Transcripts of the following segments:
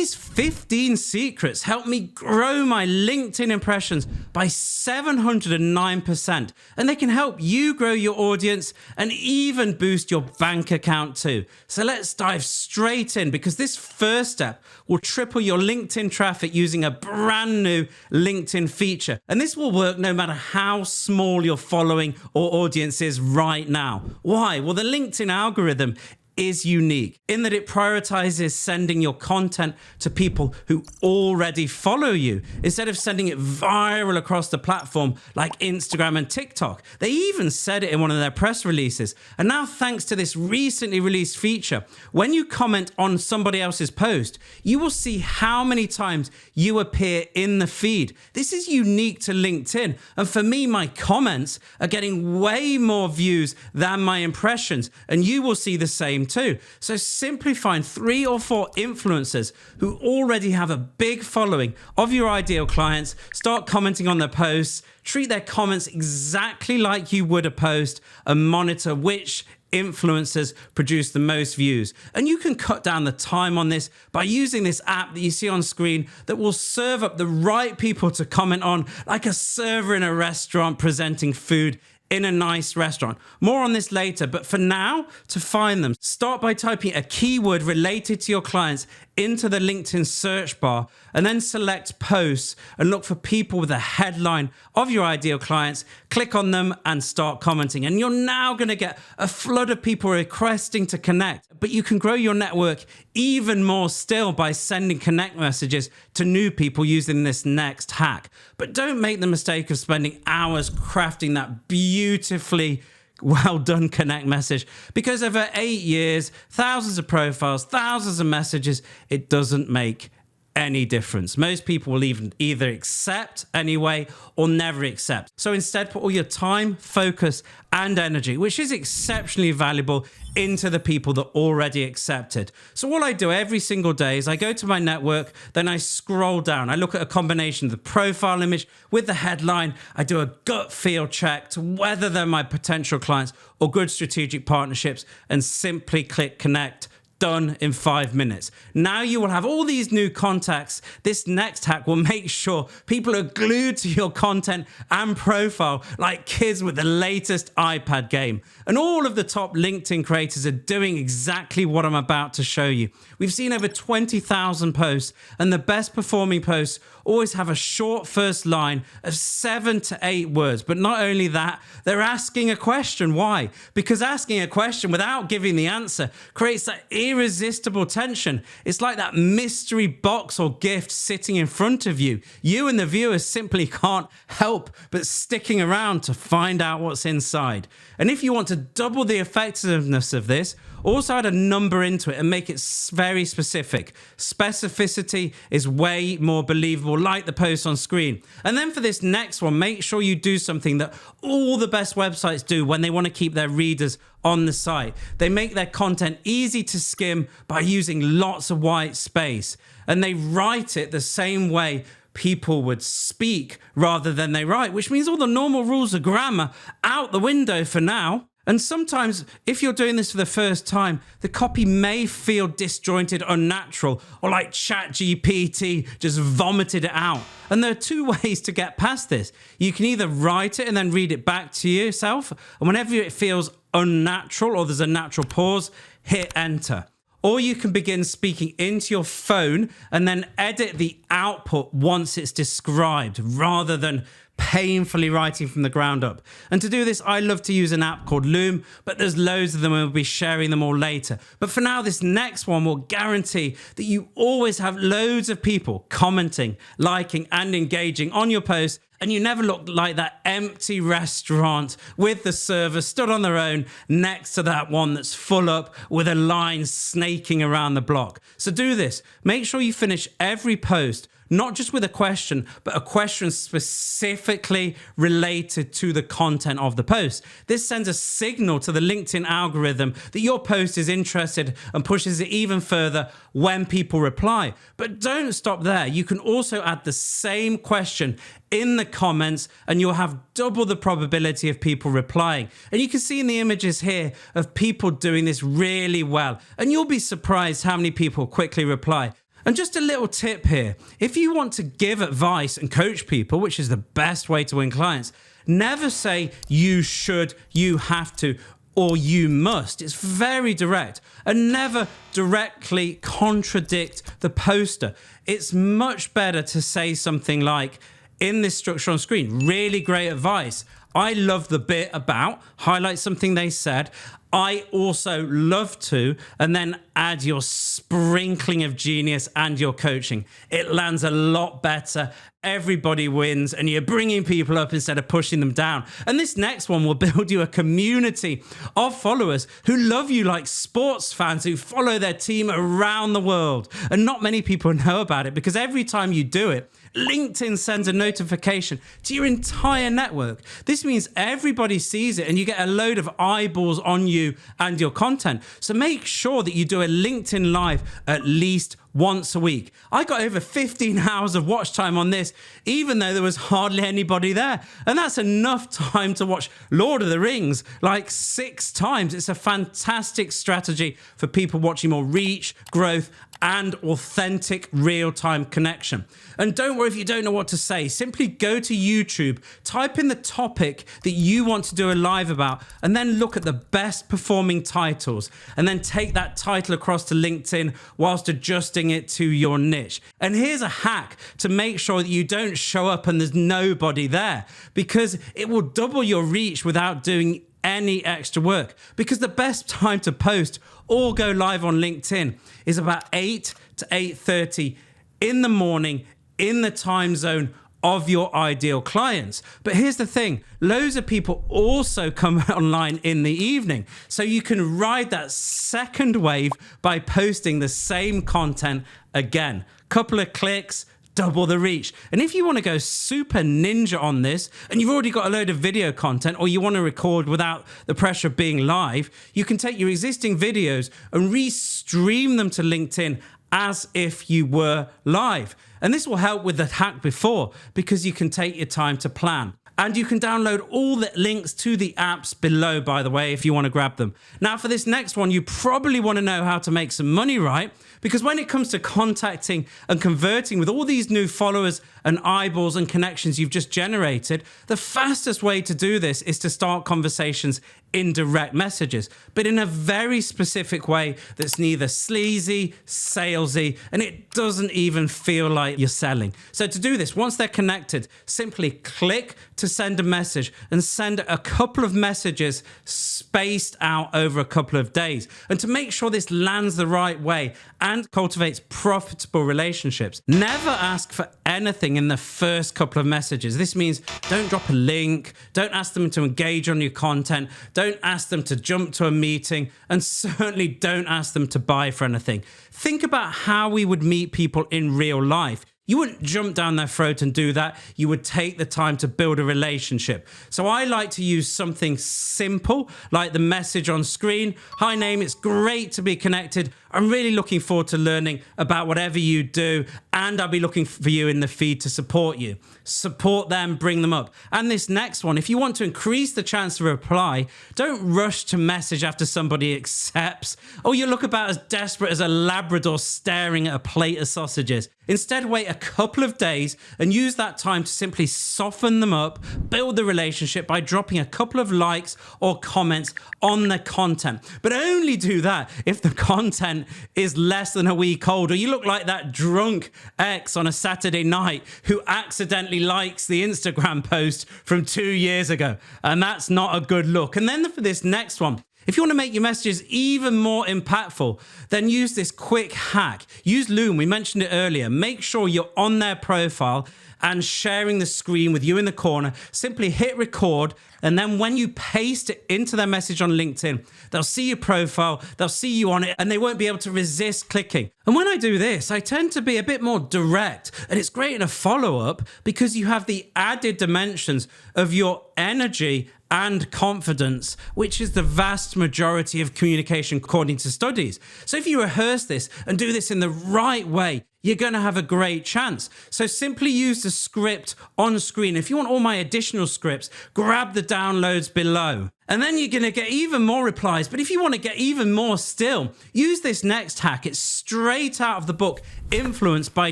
These 15 secrets helped me grow my LinkedIn impressions by 709%, and they can help you grow your audience and even boost your bank account too. So let's dive straight in, because this first step will triple your LinkedIn traffic using a brand new LinkedIn feature. And this will work no matter how small your following or audience is right now. Why? Well, the LinkedIn algorithm is unique in that it prioritizes sending your content to people who already follow you instead of sending it viral across the platform like Instagram and TikTok. They even said it in one of their press releases. And now, thanks to this recently released feature, when you comment on somebody else's post, you will see how many times you appear in the feed. This is unique to LinkedIn. And for me, my comments are getting way more views than my impressions. And you will see the same too. So simply find 3 or 4 influencers who already have a big following of your ideal clients, start commenting on their posts, treat their comments exactly like you would a post, and monitor which influencers produce the most views. And you can cut down the time on this by using this app that you see on screen that will serve up the right people to comment on, like a server in a restaurant presenting food in a nice restaurant. More on this later, but for now, to find them, start by typing a keyword related to your clients into the LinkedIn search bar, and then select posts and look for people with a headline of your ideal clients. Click on them and start commenting. And you're now going to get a flood of people requesting to connect. But you can grow your network even more still by sending connect messages to new people using this next hack. But don't make the mistake of spending hours crafting that beautifully well done connect message, because over 8 years, thousands of profiles, thousands of messages, it doesn't make any difference. Most people will either accept anyway or never accept. So instead, put all your time, focus, and energy, which is exceptionally valuable, into the people that already accepted. So what I do every single day is I go to my network, then I scroll down. I look at a combination of the profile image with the headline. I do a gut feel check to whether they're my potential clients or good strategic partnerships, and simply click connect. Done in 5 minutes. Now you will have all these new contacts. This next hack will make sure people are glued to your content and profile like kids with the latest iPad game. And all of the top LinkedIn creators are doing exactly what I'm about to show you. We've seen over 20,000 posts, and the best performing posts always have a short first line of 7 to 8 words. But not only that, they're asking a question. Why? Because asking a question without giving the answer creates that irresistible tension. It's like that mystery box or gift sitting in front of you. You and the viewers simply can't help but sticking around to find out what's inside. And if you want to double the effectiveness of this, also add a number into it and make it very specific. Specificity is way more believable, like the post on screen. And then for this next one, make sure you do something that all the best websites do when they want to keep their readers on the site. They make their content easy to skim by using lots of white space. And they write it the same way people would speak rather than they write, which means all the normal rules of grammar out the window for now. And sometimes, if you're doing this for the first time, the copy may feel disjointed, unnatural, or like ChatGPT just vomited it out. And there are 2 ways to get past this. You can either write it and then read it back to yourself, and whenever it feels unnatural or there's a natural pause, hit enter. Or you can begin speaking into your phone and then edit the output once it's described, rather than painfully writing from the ground up. And to do this, I love to use an app called Loom, but there's loads of them and we'll be sharing them all later. But for now, this next one will guarantee that you always have loads of people commenting, liking, and engaging on your posts, and you never look like that empty restaurant with the server stood on their own next to that one that's full up with a line snaking around the block. So do this. Make sure you finish every post not just with a question, but a question specifically related to the content of the post. This sends a signal to the LinkedIn algorithm that your post is interested and pushes it even further when people reply. But don't stop there. You can also add the same question in the comments and you'll have double the probability of people replying. And you can see in the images here of people doing this really well. And you'll be surprised how many people quickly reply. And just a little tip here, if you want to give advice and coach people, which is the best way to win clients, never say you should, you have to, or you must. It's very direct, and never directly contradict the poster. It's much better to say something like, in this structure on screen, really great advice. I love the bit about, highlight something they said. I also love to, and then add your sprinkling of genius and your coaching. It lands a lot better. Everybody wins, and you're bringing people up instead of pushing them down. And this next one will build you a community of followers who love you like sports fans who follow their team around the world. And not many people know about it, because every time you do it, LinkedIn sends a notification to your entire network. This means everybody sees it and you get a load of eyeballs on you and your content. So make sure that you do a LinkedIn Live at least once a week. I got over 15 hours of watch time on this, even though there was hardly anybody there. And that's enough time to watch Lord of the Rings like 6 times. It's a fantastic strategy for people watching more reach, growth, and authentic real-time connection. And don't worry if you don't know what to say. Simply go to YouTube, type in the topic that you want to do a live about, and then look at the best performing titles, and then take that title across to LinkedIn whilst adjusting it to your niche. And here's a hack to make sure that you don't show up and there's nobody there, because it will double your reach without doing any extra work. Because the best time to post or go live on LinkedIn is about 8 to 8:30 in the morning in the time zone of your ideal clients. But here's the thing, loads of people also come online in the evening. So you can ride that second wave by posting the same content again. Couple of clicks, double the reach. And if you want to go super ninja on this, and you've already got a load of video content, or you want to record without the pressure of being live, you can take your existing videos and restream them to LinkedIn as if you were live. And this will help with the hack before, because you can take your time to plan. And you can download all the links to the apps below, by the way, if you want to grab them. Now, for this next one, you probably want to know how to make some money, right? Because when it comes to contacting and converting with all these new followers and eyeballs and connections you've just generated, the fastest way to do this is to start conversations in direct messages, but in a very specific way that's neither sleazy, salesy, and it doesn't even feel like you're selling. So to do this, once they're connected, simply click to send a message and send a couple of messages spaced out over a couple of days. And to make sure this lands the right way and cultivates profitable relationships, never ask for anything in the first couple of messages. This means don't drop a link, don't ask them to engage on your content, don't ask them to jump to a meeting, and certainly don't ask them to buy for anything. Think about how we would meet people in real life. You wouldn't jump down their throat and do that. You would take the time to build a relationship. So I like to use something simple, like the message on screen. Hi, name. It's great to be connected. I'm really looking forward to learning about whatever you do, and I'll be looking for you in the feed to support you. Support them, bring them up. And this next one, if you want to increase the chance to reply, don't rush to message after somebody accepts, or you look about as desperate as a Labrador staring at a plate of sausages. Instead, wait a couple of days and use that time to simply soften them up, build the relationship by dropping a couple of likes or comments on the content. But only do that if the content is less than a week old, or you look like that drunk ex on a Saturday night who accidentally likes the Instagram post from 2 years ago. And that's not a good look. And then for this next one, if you want to make your messages even more impactful, then use this quick hack. Use Loom. We mentioned it earlier. Make sure you're on their profile and sharing the screen with you in the corner. Simply hit record, and then when you paste it into their message on LinkedIn, they'll see your profile, they'll see you on it, and they won't be able to resist clicking. And when I do this, I tend to be a bit more direct, and it's great in a follow-up because you have the added dimensions of your energy and confidence, which is the vast majority of communication according to studies. So if you rehearse this and do this in the right way, you're going to have a great chance. So simply use the script on screen. If you want all my additional scripts, grab the downloads below. And then you're going to get even more replies. But if you want to get even more still, use this next hack. It's straight out of the book, Influence by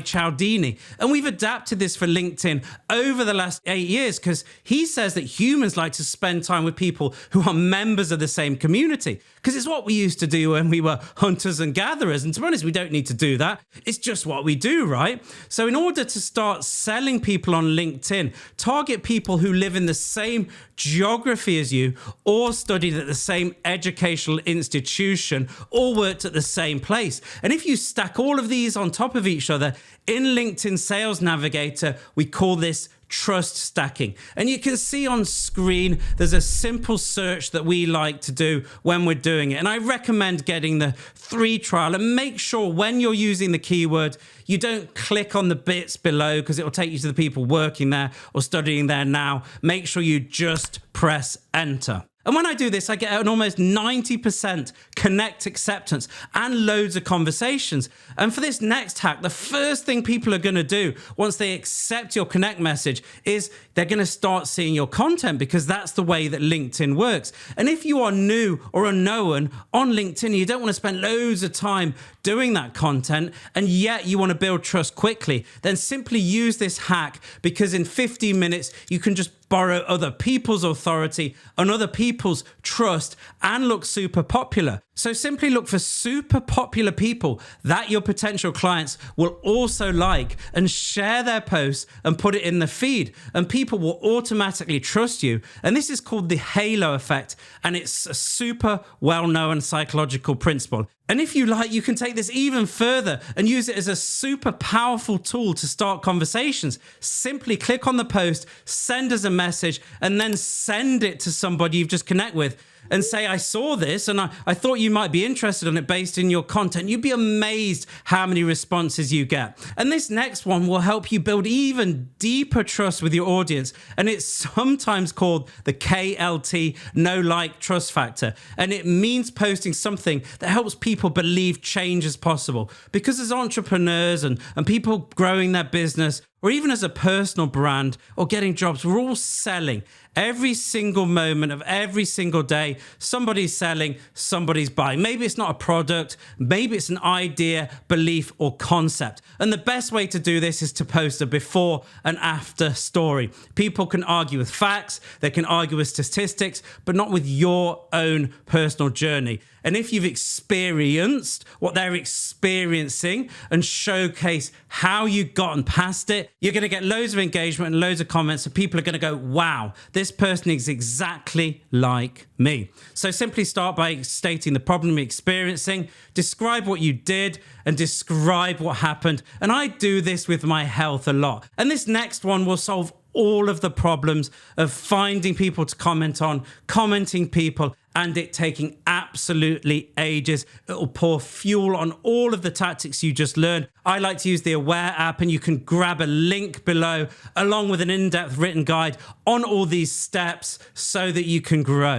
Cialdini. And we've adapted this for LinkedIn over the last 8 years because he says that humans like to spend time with people who are members of the same community, because it's what we used to do when we were hunters and gatherers. And to be honest, we don't need to do that. It's just what we do, right? So in order to start selling people on LinkedIn, target people who live in the same geography as you, or studied at the same educational institution, or worked at the same place. And if you stack all of these on top of each other, in LinkedIn Sales Navigator, we call this trust stacking. And you can see on screen, there's a simple search that we like to do when we're doing it. And I recommend getting the free trial, and make sure when you're using the keyword, you don't click on the bits below because it will take you to the people working there or studying there now. Make sure you just press enter. And when I do this, I get an almost 90% connect acceptance and loads of conversations. And for this next hack, the first thing people are going to do once they accept your connect message is they're going to start seeing your content, because that's the way that LinkedIn works. And if you are new or unknown on LinkedIn, you don't want to spend loads of time doing that content, and yet you want to build trust quickly, then simply use this hack, because in 15 minutes, you can just borrow other people's authority and other people's trust and look super popular. So simply look for super popular people that your potential clients will also like, and share their posts and put it in the feed, and people will automatically trust you. And this is called the halo effect, and it's a super well-known psychological principle. And if you like, you can take this even further and use it as a super powerful tool to start conversations. Simply click on the post, send us a message, and then send it to somebody you've just connected with, and say, I saw this and I thought you might be interested in it based in your content. You'd be amazed how many responses you get. And this next one will help you build even deeper trust with your audience. And it's sometimes called the KLT, no like trust factor. And it means posting something that helps people believe change is possible. Because as entrepreneurs and people growing their business, or even as a personal brand or getting jobs, we're all selling. Every single moment of every single day, somebody's selling, somebody's buying. Maybe it's not a product, maybe it's an idea, belief, or concept. And the best way to do this is to post a before and after story. People can argue with facts, they can argue with statistics, but not with your own personal journey. And if you've experienced what they're experiencing and showcase how you've gotten past it, you're going to get loads of engagement and loads of comments. So people are going to go, wow, this person is exactly like me. So simply start by stating the problem you're experiencing, describe what you did, and describe what happened. And I do this with my health a lot. And this next one will solve all of the problems of finding people to comment on, commenting people, and it taking absolutely ages. It will pour fuel on all of the tactics you just learned. I like to use the Aware app, and you can grab a link below along with an in-depth written guide on all these steps so that you can grow.